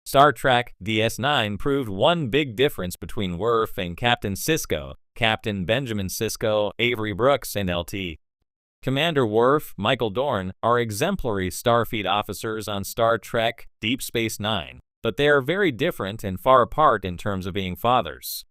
Star Trek DS9 proved one big difference between Worf and Captain Sisko, Captain Benjamin Sisko, Avery Brooks, and LT. Commander Worf, Michael Dorn, are exemplary Starfleet officers on Star Trek Deep Space Nine, but they are very different and far apart in terms of being fathers.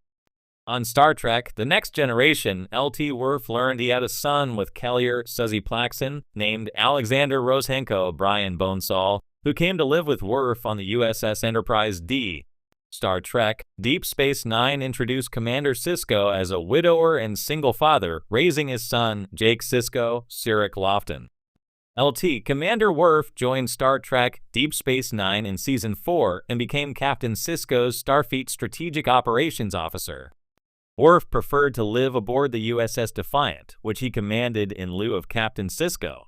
On Star Trek The Next Generation, LT Worf learned he had a son with Kellier Suzy Plaxton, named Alexander Rozhenko Brian Bonesall, who came to live with Worf on the USS Enterprise D. Star Trek Deep Space Nine introduced Commander Sisko as a widower and single father, raising his son, Jake Sisko, Cirroc Lofton. LT Commander Worf joined Star Trek Deep Space Nine in Season 4 and became Captain Sisko's Starfleet Strategic Operations Officer. Worf preferred to live aboard the USS Defiant, which he commanded in lieu of Captain Sisko.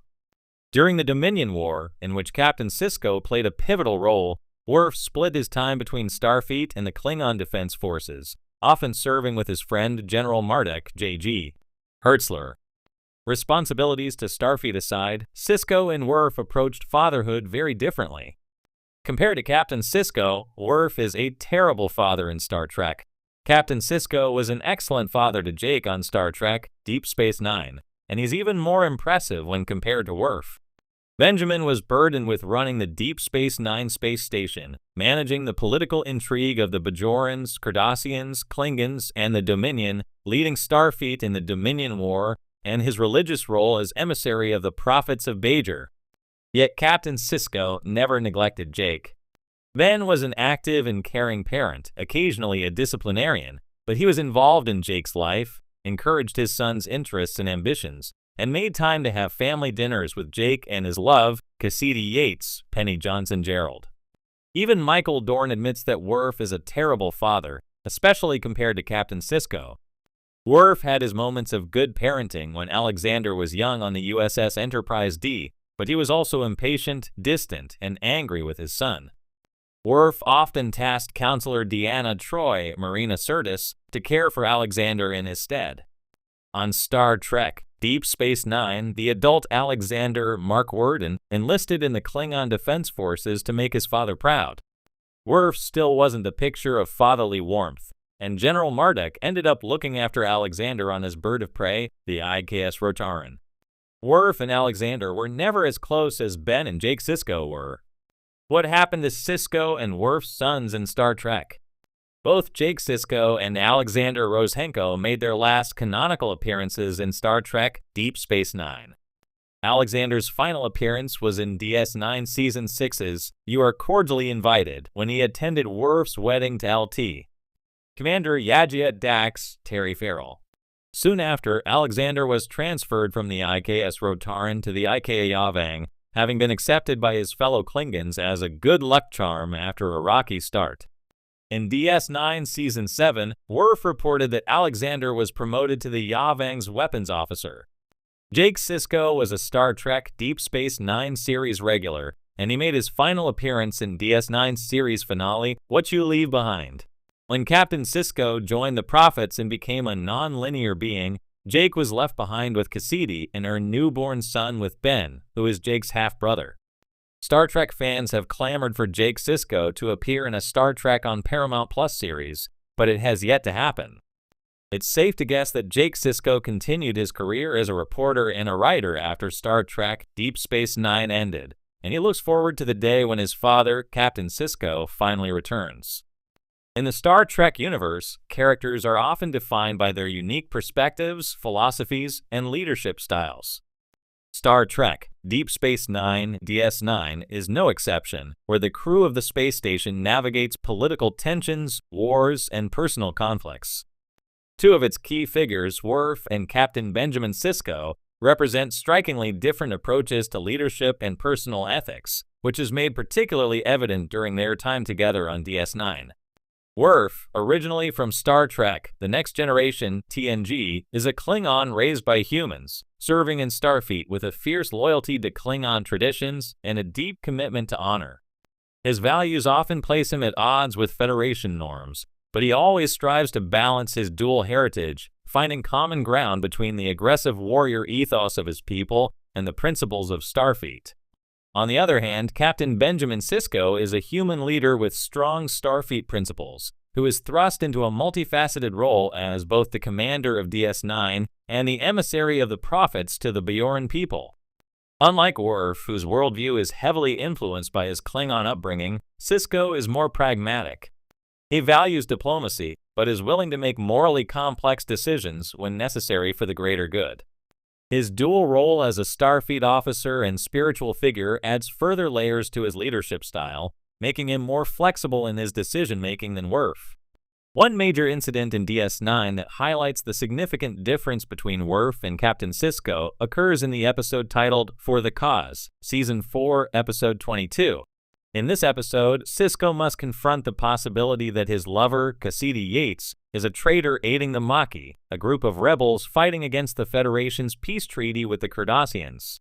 During the Dominion War, in which Captain Sisko played a pivotal role, Worf split his time between Starfleet and the Klingon Defense Forces, often serving with his friend General Marduk J.G. Hertzler. Responsibilities to Starfleet aside, Sisko and Worf approached fatherhood very differently. Compared to Captain Sisko, Worf is a terrible father in Star Trek. Captain Sisko was an excellent father to Jake on Star Trek Deep Space Nine, and he's even more impressive when compared to Worf. Benjamin was burdened with running the Deep Space Nine space station, managing the political intrigue of the Bajorans, Cardassians, Klingons, and the Dominion, leading Starfleet in the Dominion War, and his religious role as emissary of the Prophets of Bajor. Yet Captain Sisko never neglected Jake. Ben was an active and caring parent, occasionally a disciplinarian, but he was involved in Jake's life, encouraged his son's interests and ambitions, and made time to have family dinners with Jake and his love, Cassidy Yates, Penny Johnson-Gerald. Even Michael Dorn admits that Worf is a terrible father, especially compared to Captain Sisko. Worf had his moments of good parenting when Alexander was young on the USS Enterprise D, but he was also impatient, distant, and angry with his son. Worf often tasked Counselor Deanna Troi, Marina Sirtis, to care for Alexander in his stead. On Star Trek Deep Space Nine, the adult Alexander Mark Worden enlisted in the Klingon Defense Forces to make his father proud. Worf still wasn't the picture of fatherly warmth, and General Marduk ended up looking after Alexander on his bird of prey, the IKS Rotaran. Worf and Alexander were never as close as Ben and Jake Sisko were. What happened to Sisko and Worf's sons in Star Trek? Both Jake Sisko and Alexander Rozhenko made their last canonical appearances in Star Trek Deep Space Nine. Alexander's final appearance was in DS9 Season 6's You Are Cordially Invited, when he attended Worf's wedding to LT. Commander Yajia Dax, Terry Farrell. Soon after, Alexander was transferred from the IKS Rotaran to the IKA Yavang, having been accepted by his fellow Klingons as a good luck charm after a rocky start. In DS9 Season 7, Worf reported that Alexander was promoted to the Yavang's weapons officer. Jake Sisko was a Star Trek Deep Space Nine series regular, and he made his final appearance in DS9's series finale, What You Leave Behind. When Captain Sisko joined the Prophets and became a non-linear being, Jake was left behind with Cassidy and her newborn son with Ben, who is Jake's half-brother. Star Trek fans have clamored for Jake Sisko to appear in a Star Trek on Paramount Plus series, but it has yet to happen. It's safe to guess that Jake Sisko continued his career as a reporter and a writer after Star Trek Deep Space Nine ended, and he looks forward to the day when his father, Captain Sisko, finally returns. In the Star Trek universe, characters are often defined by their unique perspectives, philosophies, and leadership styles. Star Trek Deep Space Nine DS9 is no exception, where the crew of the space station navigates political tensions, wars, and personal conflicts. Two of its key figures, Worf and Captain Benjamin Sisko, represent strikingly different approaches to leadership and personal ethics, which is made particularly evident during their time together on DS9. Worf, originally from Star Trek The Next Generation TNG, is a Klingon raised by humans, serving in Starfleet with a fierce loyalty to Klingon traditions and a deep commitment to honor. His values often place him at odds with Federation norms, but he always strives to balance his dual heritage, finding common ground between the aggressive warrior ethos of his people and the principles of Starfleet. On the other hand, Captain Benjamin Sisko is a human leader with strong Starfleet principles, who is thrust into a multifaceted role as both the commander of DS9 and the emissary of the prophets to the Bajoran people. Unlike Worf, whose worldview is heavily influenced by his Klingon upbringing, Sisko is more pragmatic. He values diplomacy, but is willing to make morally complex decisions when necessary for the greater good. His dual role as a Starfleet officer and spiritual figure adds further layers to his leadership style, making him more flexible in his decision-making than Worf. One major incident in DS9 that highlights the significant difference between Worf and Captain Sisko occurs in the episode titled For the Cause, Season 4, Episode 22. In this episode, Sisko must confront the possibility that his lover, Cassidy Yates, is a traitor aiding the Maquis, a group of rebels fighting against the Federation's peace treaty with the Cardassians.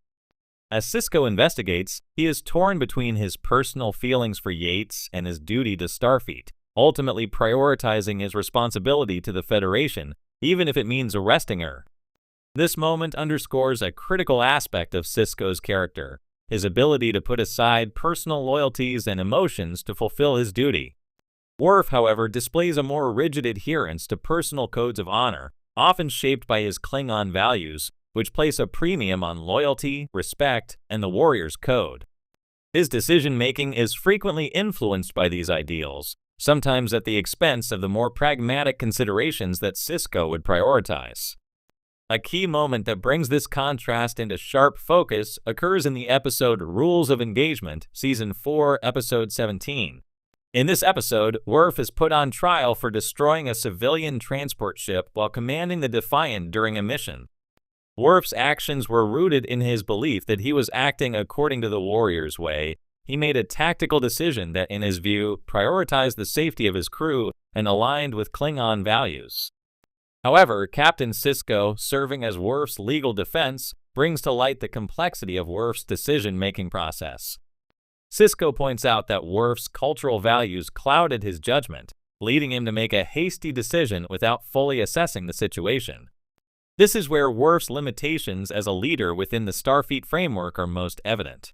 As Sisko investigates, he is torn between his personal feelings for Yates and his duty to Starfleet, ultimately prioritizing his responsibility to the Federation, even if it means arresting her. This moment underscores a critical aspect of Sisko's character, his ability to put aside personal loyalties and emotions to fulfill his duty. Worf, however, displays a more rigid adherence to personal codes of honor, often shaped by his Klingon values, which place a premium on loyalty, respect, and the warrior's code. His decision-making is frequently influenced by these ideals, sometimes at the expense of the more pragmatic considerations that Sisko would prioritize. A key moment that brings this contrast into sharp focus occurs in the episode Rules of Engagement, Season 4, Episode 17. In this episode, Worf is put on trial for destroying a civilian transport ship while commanding the Defiant during a mission. Worf's actions were rooted in his belief that he was acting according to the warrior's way. He made a tactical decision that, in his view, prioritized the safety of his crew and aligned with Klingon values. However, Captain Sisko, serving as Worf's legal defense, brings to light the complexity of Worf's decision-making process. Sisko points out that Worf's cultural values clouded his judgment, leading him to make a hasty decision without fully assessing the situation. This is where Worf's limitations as a leader within the Starfleet framework are most evident.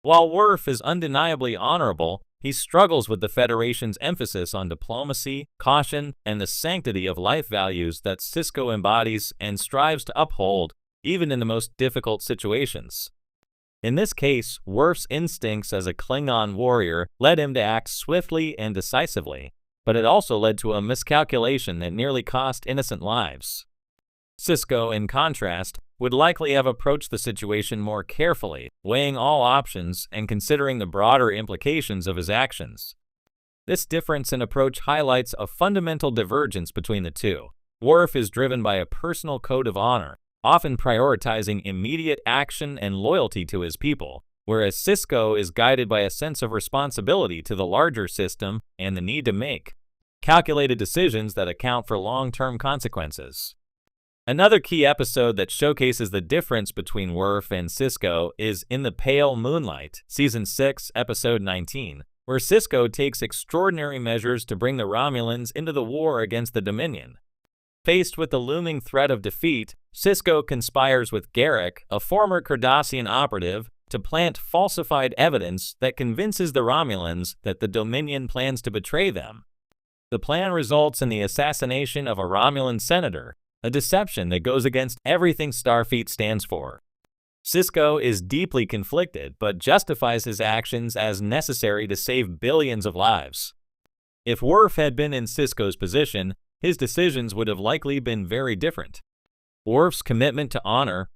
While Worf is undeniably honorable, he struggles with the Federation's emphasis on diplomacy, caution, and the sanctity of life values that Sisko embodies and strives to uphold, even in the most difficult situations. In this case, Worf's instincts as a Klingon warrior led him to act swiftly and decisively, but it also led to a miscalculation that nearly cost innocent lives. Sisko, in contrast, would likely have approached the situation more carefully, weighing all options and considering the broader implications of his actions. This difference in approach highlights a fundamental divergence between the two. Worf is driven by a personal code of honor, often prioritizing immediate action and loyalty to his people, whereas Sisko is guided by a sense of responsibility to the larger system and the need to make calculated decisions that account for long-term consequences. Another key episode that showcases the difference between Worf and Sisko is In the Pale Moonlight, Season 6, Episode 19, where Sisko takes extraordinary measures to bring the Romulans into the war against the Dominion. Faced with the looming threat of defeat, Sisko conspires with Garrick, a former Cardassian operative, to plant falsified evidence that convinces the Romulans that the Dominion plans to betray them. The plan results in the assassination of a Romulan senator, a deception that goes against everything Starfleet stands for. Sisko is deeply conflicted, but justifies his actions as necessary to save billions of lives. If Worf had been in Sisko's position, his decisions would have likely been very different. Worf's commitment to honor,